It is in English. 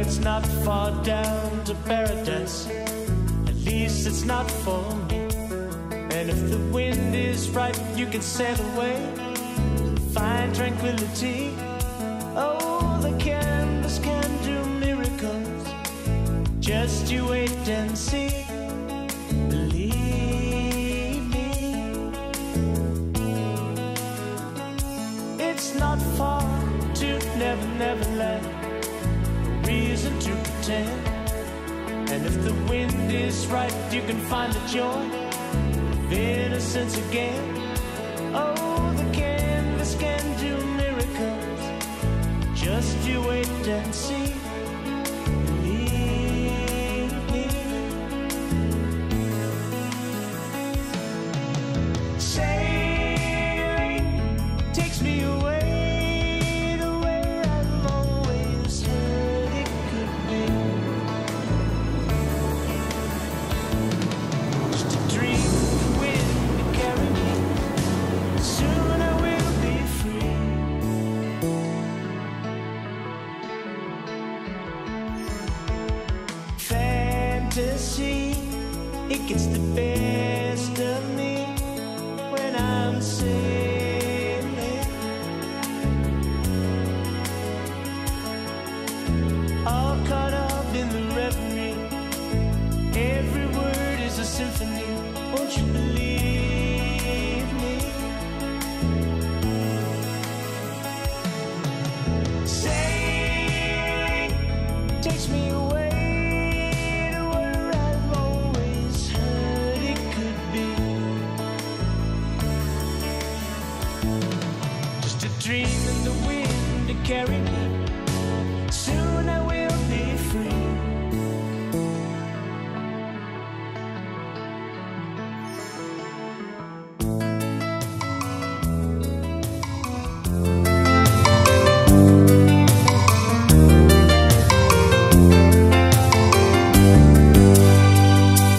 it's not far down to paradise. At least it's not for me. And if the wind is right, you can sail away, find tranquility. Oh, the canvas can do miracles. Just you wait and see. Believe me. It's not far to Never, Never Land. No reason to pretend. And if the wind is right, you can find the joy of innocence again. Oh, the canvas can do miracles. Just you wait and see. Believe me. Sailing takes me away the way I've always heard it could be. Just a dream of the wind to carry me. Soon I will be free. Fantasy, it gets the best of me when I'm sailing. All caught up in the reverie. Every word is a symphony. Won't you believe me? Sailing takes me away to where I've always heard it could be. Just a dream in the wind to carry me.